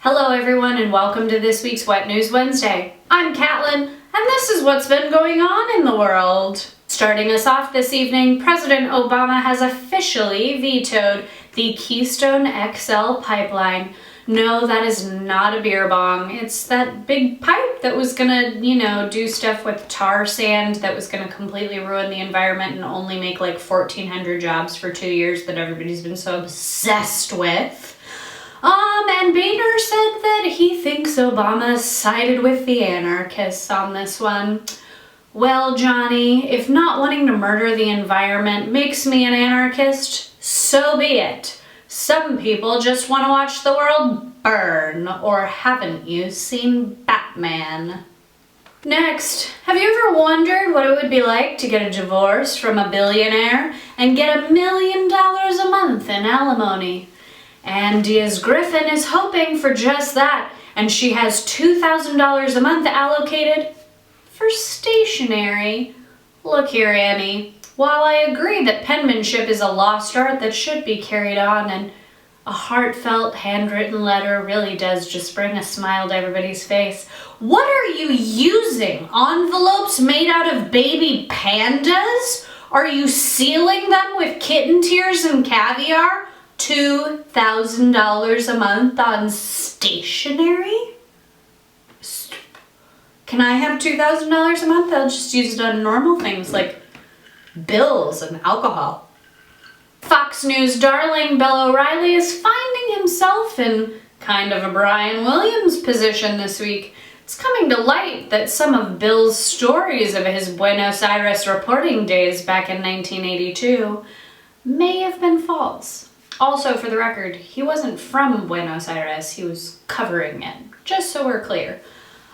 Hello everyone and welcome to this week's Wet News Wednesday. I'm Catlin and this is what's been going on in the world. Starting us off this evening, President Obama has officially vetoed the Keystone XL pipeline. No, that is not a beer bong. It's that big pipe that was gonna, do stuff with tar sand that was gonna completely ruin the environment and only make like 1,400 jobs for 2 years that everybody's been so obsessed with. And Boehner said that he thinks Obama sided with the anarchists on this one. Well, Johnny, if not wanting to murder the environment makes me an anarchist, so be it. Some people just want to watch the world burn, or haven't you seen Batman? Next, have you ever wondered what it would be like to get a divorce from a billionaire and get $1 million a month in alimony? Andia's Griffin is hoping for just that, and she has $2,000 a month allocated for stationery. Look here, Annie. While I agree that penmanship is a lost art that should be carried on, and a heartfelt handwritten letter really does just bring a smile to everybody's face, what are you using? Envelopes made out of baby pandas? Are you sealing them with kitten tears and caviar? $2,000 a month on stationery? Can I have $2,000 a month? I'll just use it on normal things like bills and alcohol. Fox News darling Bill O'Reilly is finding himself in kind of a Brian Williams position this week. It's coming to light that some of Bill's stories of his Buenos Aires reporting days back in 1982 may have been false. Also, for the record, he wasn't from Buenos Aires, he was covering it, just so we're clear.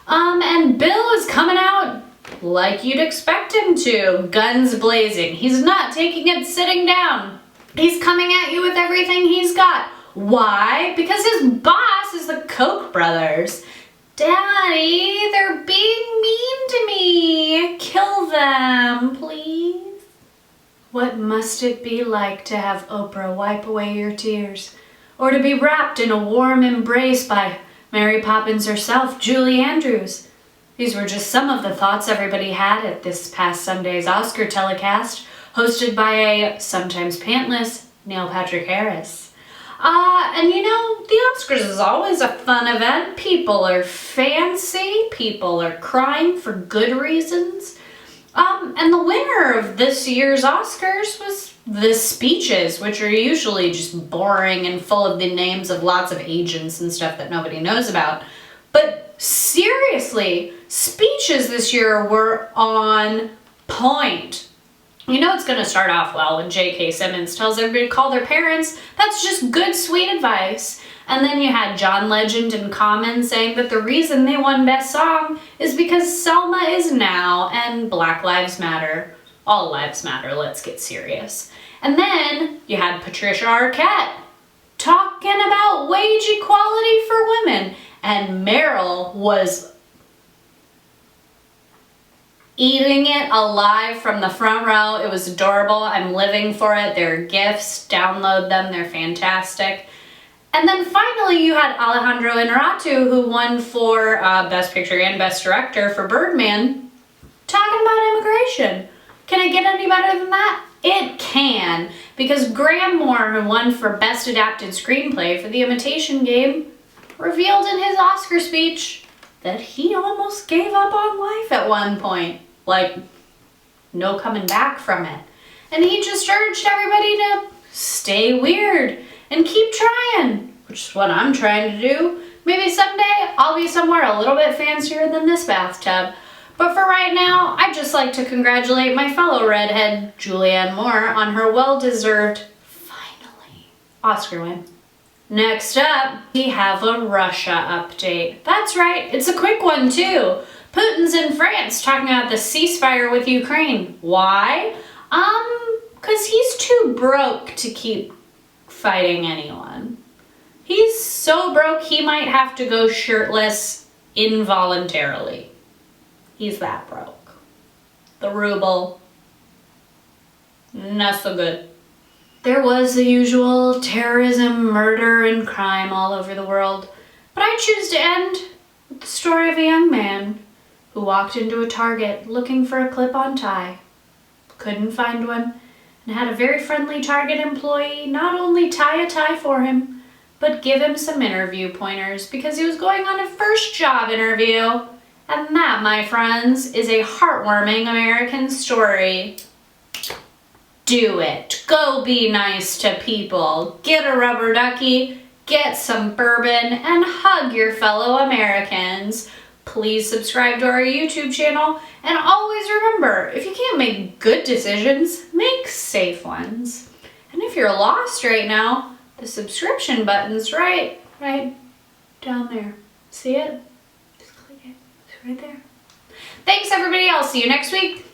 And Bill is coming out like you'd expect him to, guns blazing. He's not taking it sitting down. He's coming at you with everything he's got. Why? Because his boss is the Koch brothers. Daddy, they're being mean to me. Kill them, please. What must it be like to have Oprah wipe away your tears? Or to be wrapped in a warm embrace by Mary Poppins herself, Julie Andrews? These were just some of the thoughts everybody had at this past Sunday's Oscar telecast, hosted by a sometimes pantless Neil Patrick Harris. The Oscars is always a fun event. People are fancy, people are crying for good reasons. And the winner of this year's Oscars was the speeches, which are usually just boring and full of the names of lots of agents and stuff that nobody knows about. But seriously, speeches this year were on point. You know it's going to start off well when J.K. Simmons tells everybody to call their parents. That's just good, sweet advice. And then you had John Legend and Common saying that the reason they won Best Song is because Selma is now and Black Lives Matter. All lives matter, let's get serious. And then you had Patricia Arquette talking about wage equality for women. And Meryl was eating it alive from the front row. It was adorable. I'm living for it. They're gifts. Download them. They're fantastic. And then finally you had Alejandro Inarritu, who won for Best Picture and Best Director for Birdman, talking about immigration. Can it get any better than that? It can, because Graham Moore, who won for Best Adapted Screenplay for The Imitation Game, revealed in his Oscar speech that he almost gave up on life at one point. Like, no coming back from it. And he just urged everybody to stay weird and keep trying, which is what I'm trying to do. Maybe someday I'll be somewhere a little bit fancier than this bathtub. But for right now, I'd just like to congratulate my fellow redhead, Julianne Moore, on her well-deserved, finally, Oscar win. Next up, we have a Russia update. That's right, it's a quick one too. Putin's in France talking about the ceasefire with Ukraine. Why? Because he's too broke to keep fighting anyone. He's so broke he might have to go shirtless involuntarily. He's that broke. The ruble, not so good. There was the usual terrorism, murder, and crime all over the world, But I choose to end with the story of a young man who walked into a Target looking for a clip-on tie, couldn't find one, and had a very friendly Target employee not only tie a tie for him, but give him some interview pointers because he was going on a first job interview. And that, my friends, is a heartwarming American story. Do it. Go be nice to people. Get a rubber ducky, get some bourbon, and hug your fellow Americans. Please subscribe to our YouTube channel, and always remember, if you can't make good decisions, make safe ones. And if you're lost right now, the subscription button's right down there. See it? Just click it. It's right there. Thanks, everybody. I'll see you next week.